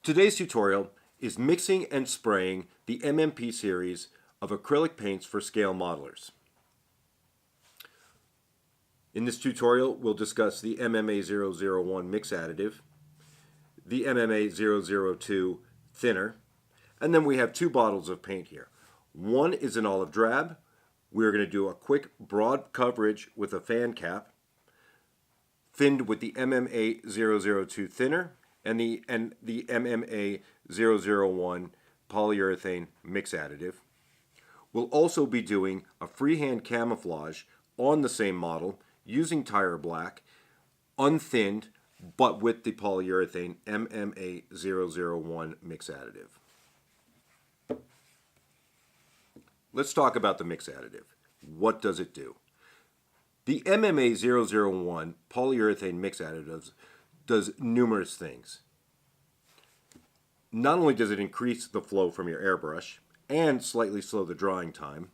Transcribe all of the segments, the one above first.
Today's tutorial is mixing and spraying the MMP series of acrylic paints for scale modelers. In this tutorial, we'll discuss the MMA001 mix additive, the MMA002 thinner, and then we have two bottles of paint here. One is an olive drab. We're going to do a quick broad coverage with a fan cap, thinned with the MMA002 thinner and the MMA001 polyurethane mix additive. We'll also be doing a freehand camouflage on the same model using tire black, unthinned, but with the polyurethane MMA001 mix additive. Let's talk about the mix additive. What does it do? The MMA001 polyurethane mix additive does numerous things. Not only does it increase the flow from your airbrush and slightly slow the drying time,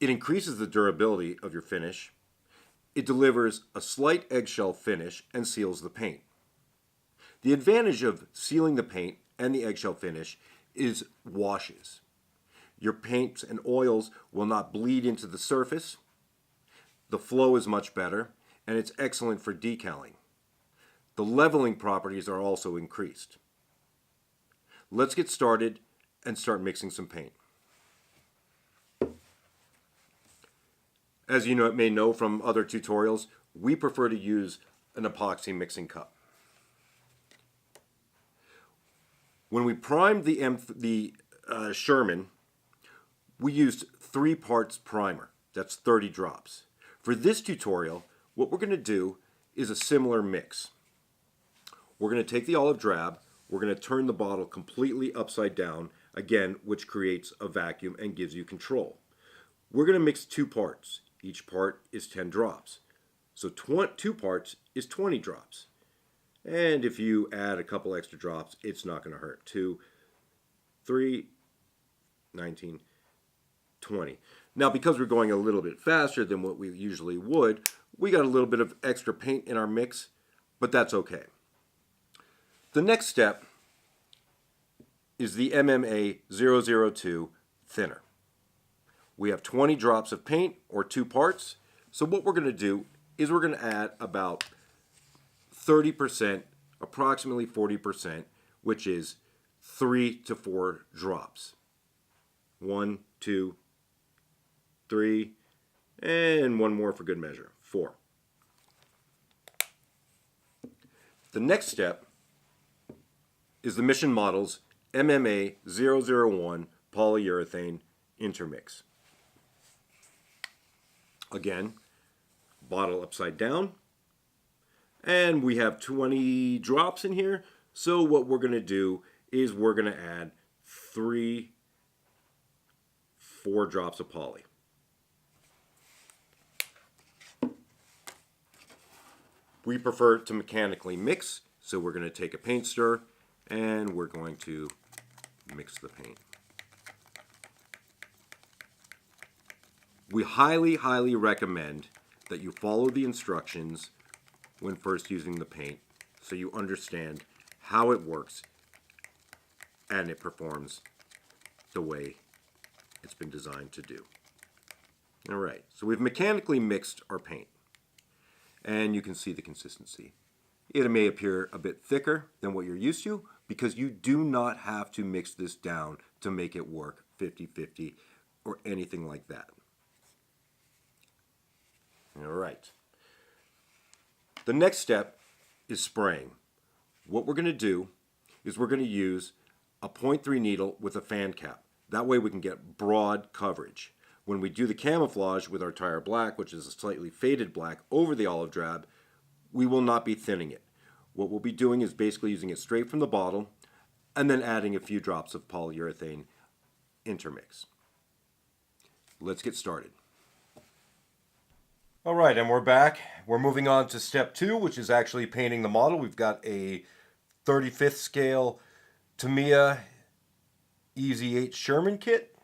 it increases the durability of your finish. It delivers a slight eggshell finish and seals the paint. The advantage of sealing the paint and the eggshell finish is washes. Your paints and oils will not bleed into the surface. The flow is much better, and it's excellent for decaling. The leveling properties are also increased. Let's get started and start mixing some paint. As you may know from other tutorials, we prefer to use an epoxy mixing cup. When we primed the Sherman, we used 3 parts primer. That's 30 drops. For this tutorial, what we're going to do is a similar mix. We're going to take the olive drab, we're going to turn the bottle completely upside down, again, which creates a vacuum and gives you control. We're going to mix 2 parts. Each part is 10 drops. So 2 parts is 20 drops. And if you add a couple extra drops, it's not going to hurt. 2, 3, 19, 20. Now, because we're going a little bit faster than what we usually would, we got a little bit of extra paint in our mix, but that's okay. The next step is the MMA002 thinner. We have 20 drops of paint, or 2 parts. So what we're going to do is we're going to add about 30%, approximately 40%, which is 3 to 4 drops. 1, 2, 3, and one more for good measure, 4. The next step is the Mission Models MMA001 polyurethane intermix. Again, bottle upside down, and we have 20 drops in here. So what we're going to do is we're going to add 4 drops of poly. We prefer to mechanically mix, so we're going to take a paint stir and we're going to mix the paint. We highly recommend that you follow the instructions when first using the paint so you understand how it works and it performs the way it's been designed to do. Alright, so we've mechanically mixed our paint and you can see the consistency. It may appear a bit thicker than what you're used to because you do not have to mix this down to make it work 50-50 or anything like that. Alright. The next step is spraying. What we're going to do is we're going to use a 0.3 needle with a fan cap. That way we can get broad coverage. When we do the camouflage with our tire black, which is a slightly faded black, over the olive drab, we will not be thinning it. What we'll be doing is basically using it straight from the bottle and then adding a few drops of polyurethane intermix. Let's get started. Alright, and we're back. We're moving on to step 2, which is actually painting the model. We've got a 35th scale Tamiya EZ8 Sherman kit.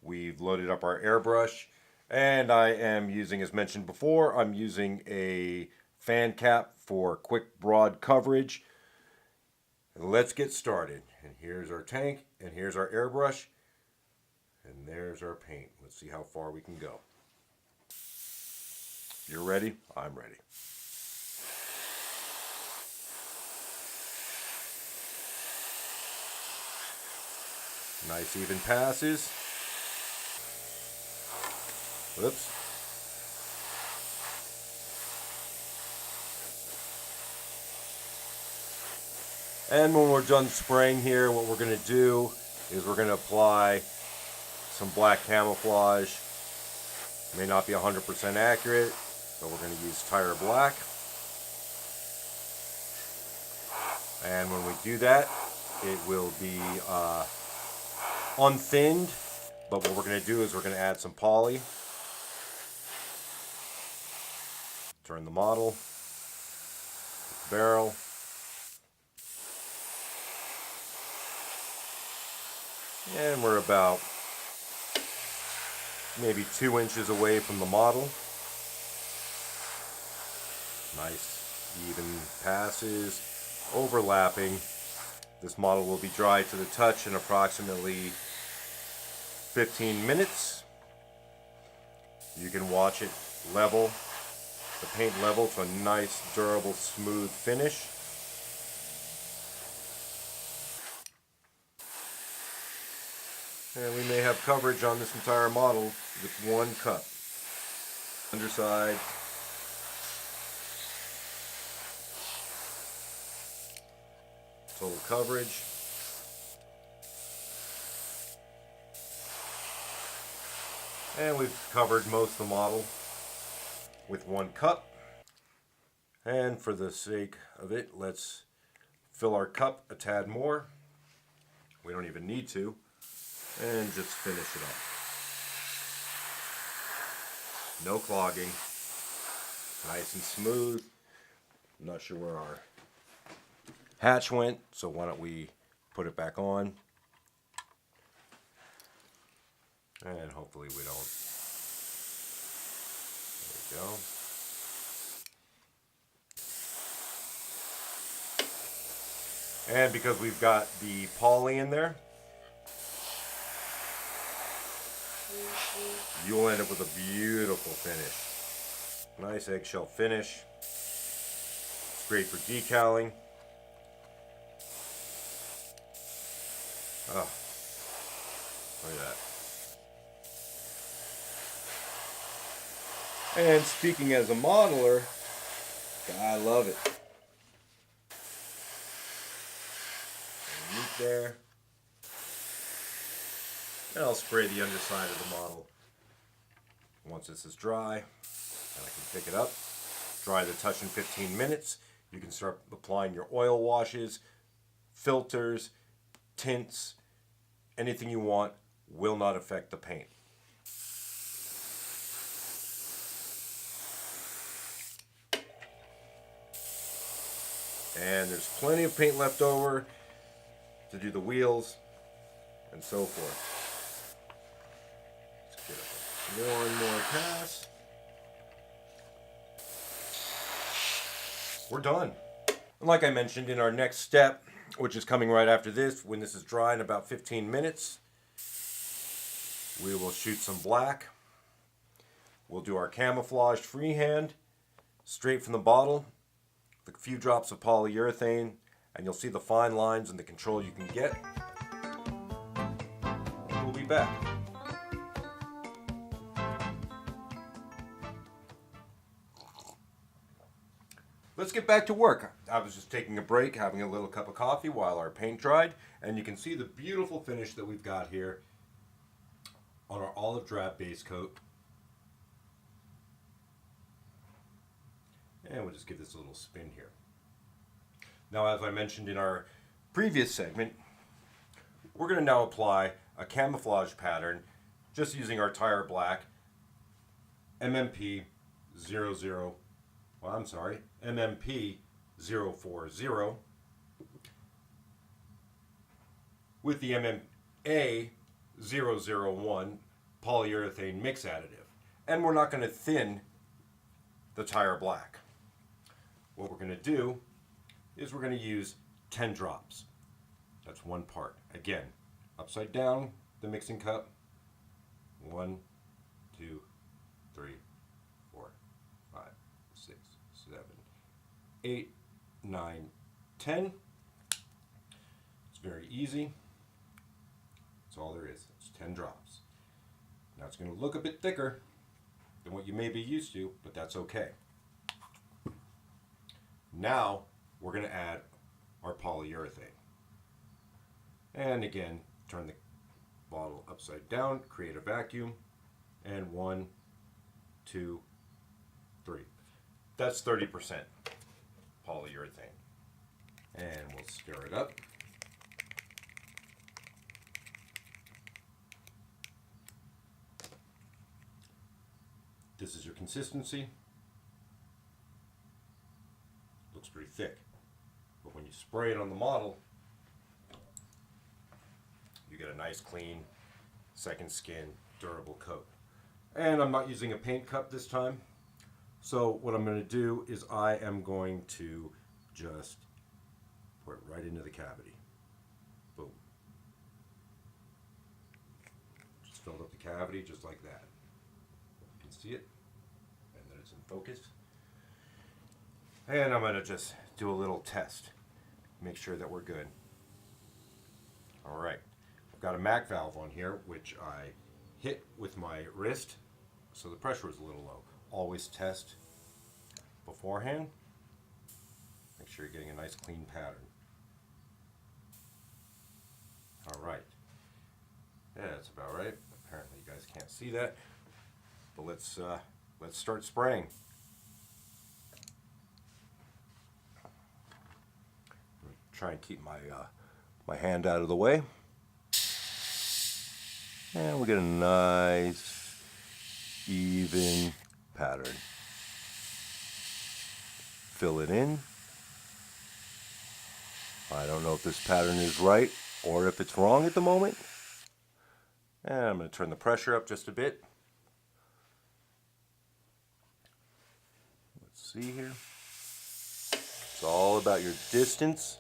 We've loaded up our airbrush, and I am using, as mentioned before, I'm using a fan cap for quick broad coverage. let's get started. And here's our tank, and here's our airbrush, and there's our paint. Let's see how far we can go. You're ready? I'm ready. Nice even passes. Whoops. And when we're done spraying here, what we're going to do is we're going to apply some black camouflage. May not be 100% accurate, but we're going to use tire black. And when we do that, it will be unthinned, but what we're going to do is we're going to add some poly. Turn the model, barrel, and we're about maybe 2 inches away from the model. Nice even passes, overlapping. This model will be dry to the touch in approximately 15 minutes. You can watch it level, the paint level to a nice, durable, smooth finish. And we may have coverage on this entire model with one cut. Underside. Total coverage. And we've covered most of the model with one cup. And for the sake of it, let's fill our cup a tad more. We don't even need to. And just finish it up. No clogging. Nice and smooth. I'm not sure where our hatch went, so why don't we put it back on. And hopefully we don't. There we go. And because we've got the poly in there, you'll end up with a beautiful finish. Nice eggshell finish. It's great for decaling. Oh, look at that. And speaking as a modeler, I love it. Neat there. And I'll spray the underside of the model once this is dry. And I can pick it up, dry the touch in 15 minutes. You can start applying your oil washes, filters, tints, anything you want. Will not affect the paint. And there's plenty of paint left over to do the wheels and so forth. One more pass. We're done. And like I mentioned, in our next step, which is coming right after this, when this is dry in about 15 minutes, we will shoot some black. We'll do our camouflage freehand, straight from the bottle, with a few drops of polyurethane, and you'll see the fine lines and the control you can get. And we'll be back. Let's get back to work. I was just taking a break, having a little cup of coffee while our paint dried, and you can see the beautiful finish that we've got here on our olive drab base coat. And we'll just give this a little spin here. Now, as I mentioned in our previous segment, we're going to now apply a camouflage pattern just using our tire black MMP 040 with the MMA 001 polyurethane mix additive. And we're not going to thin the tire black. What we're going to do is we're going to use 10 drops. That's one part. Again, upside down the mixing cup. 1, 2, 3, 4, 5, 6, 7, 8, 9, 10. It's very easy. That's all there is. It's 10 drops. Now it's going to look a bit thicker than what you may be used to, but that's okay. Now we're going to add our polyurethane. And again, turn the bottle upside down, create a vacuum, and 1, 2, 3. That's 30% polyurethane. And we'll stir it up. This is your consistency. Looks pretty thick. But when you spray it on the model, you get a nice, clean, second skin, durable coat. And I'm not using a paint cup this time. So what I'm going to do is I am going to just pour it right into the cavity. Boom. Just filled up the cavity just like that. You can see it, and then it's in focus. And I'm going to just do a little test. Make sure that we're good. Alright. I've got a MAC valve on here, which I hit with my wrist, so the pressure was a little low. Always test beforehand. Make sure you're getting a nice clean pattern. Alright. Yeah, that's about right. Apparently you guys can't see that. But let's start spraying. Try and keep my hand out of the way. And we get a nice, even pattern. Fill it in. I don't know if this pattern is right or if it's wrong at the moment. And I'm going to turn the pressure up just a bit. Let's see here. It's all about your distance.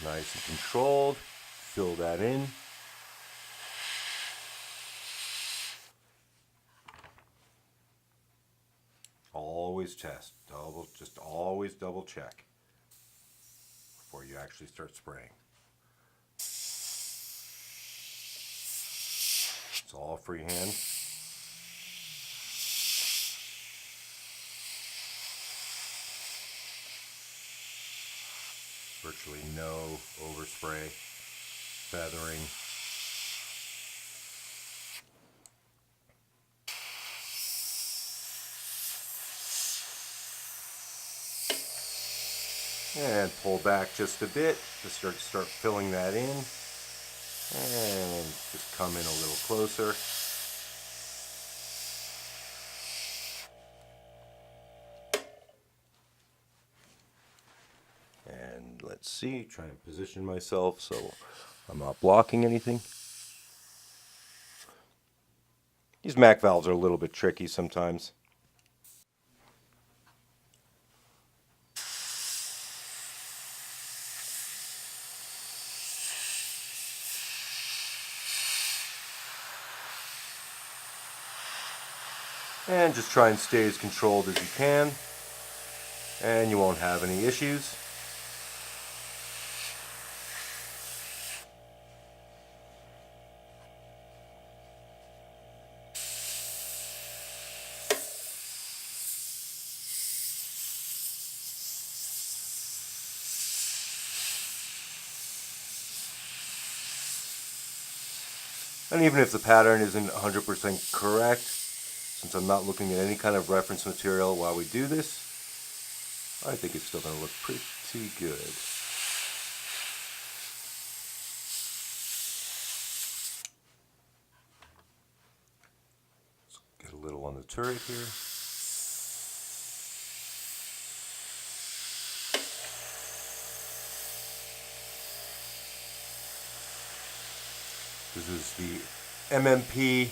Nice and controlled. Fill that in. Always test. Just always double check before you actually start spraying. It's all freehand. Virtually no overspray, feathering. And pull back just a bit to start filling that in. And just come in a little closer. And let's see, try and position myself so I'm not blocking anything. These MAC valves are a little bit tricky sometimes. And just try and stay as controlled as you can, and you won't have any issues. And even if the pattern isn't 100% correct, since I'm not looking at any kind of reference material while we do this, I think it's still going to look pretty good. Let's get a little on the turret here. This is the MMP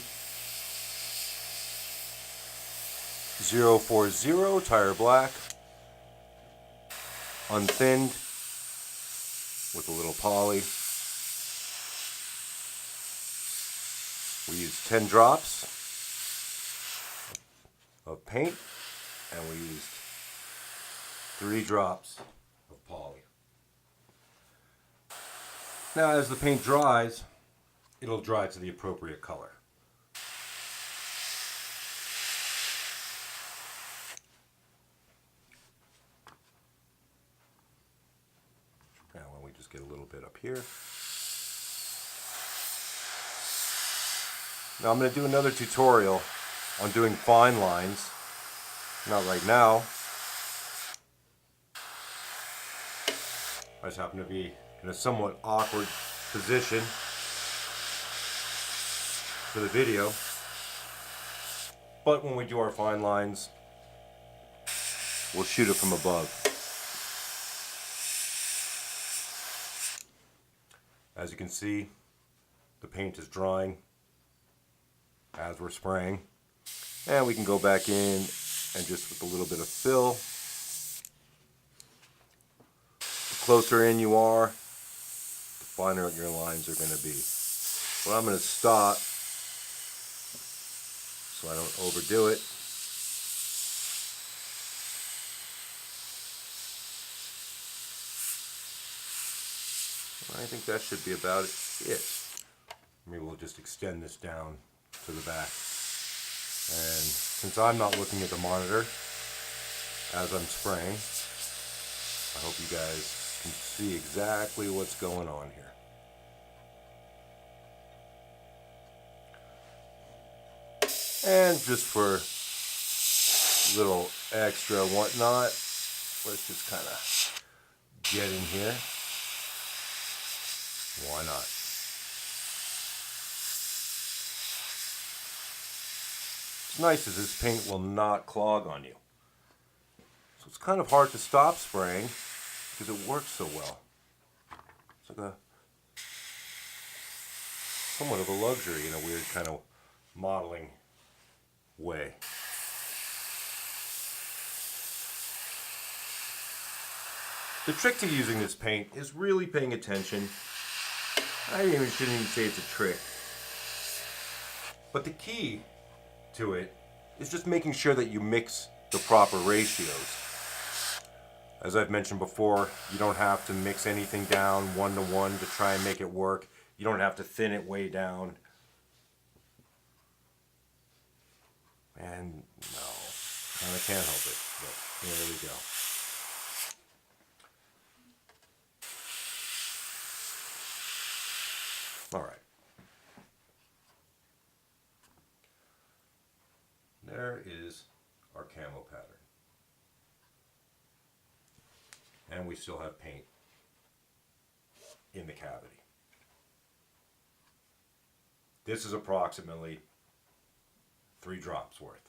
040 tire black, unthinned with a little poly. We used 10 drops of paint, and we used 3 drops of poly. Now as the paint dries, it'll dry to the appropriate color. Now when we just get a little bit up here. Now I'm going to do another tutorial on doing fine lines. Not right now. I just happen to be in a somewhat awkward position for the video. But when we do our fine lines, we'll shoot it from above. As you can see, the paint is drying as we're spraying. And we can go back in and just with a little bit of fill. The closer in you are, the finer your lines are going to be. Well, I'm going to stop so I don't overdo it. I think that should be about it. Maybe we'll just extend this down to the back. And since I'm not looking at the monitor as I'm spraying, I hope you guys can see exactly what's going on here. And just for a little extra whatnot, let's just kind of get in here. Why not? What's nice is this paint will not clog on you. So it's kind of hard to stop spraying because it works so well. It's like a somewhat of a luxury in a weird kind of modeling way. The trick to using this paint is really paying attention. I shouldn't even say it's a trick. But the key to it is just making sure that you mix the proper ratios. As I've mentioned before, you don't have to mix anything down 1-to-1 to try and make it work. You don't have to thin it way down. And no, kind of can't help it, but there we go. All right. There is our camo pattern. And we still have paint in the cavity. This is approximately 3 drops worth.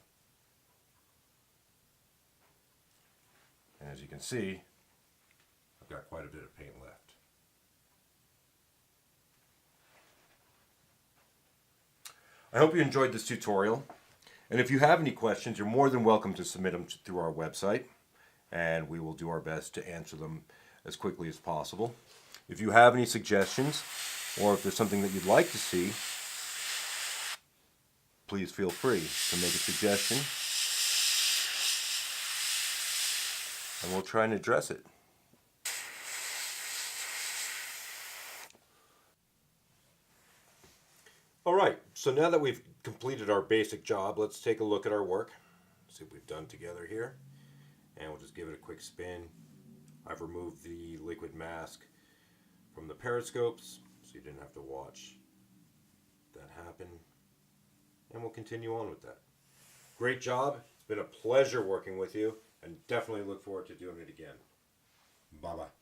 And as you can see, I've got quite a bit of paint left. I hope you enjoyed this tutorial, and if you have any questions, you're more than welcome to submit them through our website, and we will do our best to answer them as quickly as possible. If you have any suggestions, or if there's something that you'd like to see, please feel free to make a suggestion, and we'll try and address it. Alright, so now that we've completed our basic job, let's take a look at our work. See what we've done together here. And we'll just give it a quick spin. I've removed the liquid mask from the periscopes, so you didn't have to watch that happen. And we'll continue on with that. Great job. It's been a pleasure working with you, and definitely look forward to doing it again. Bye-bye.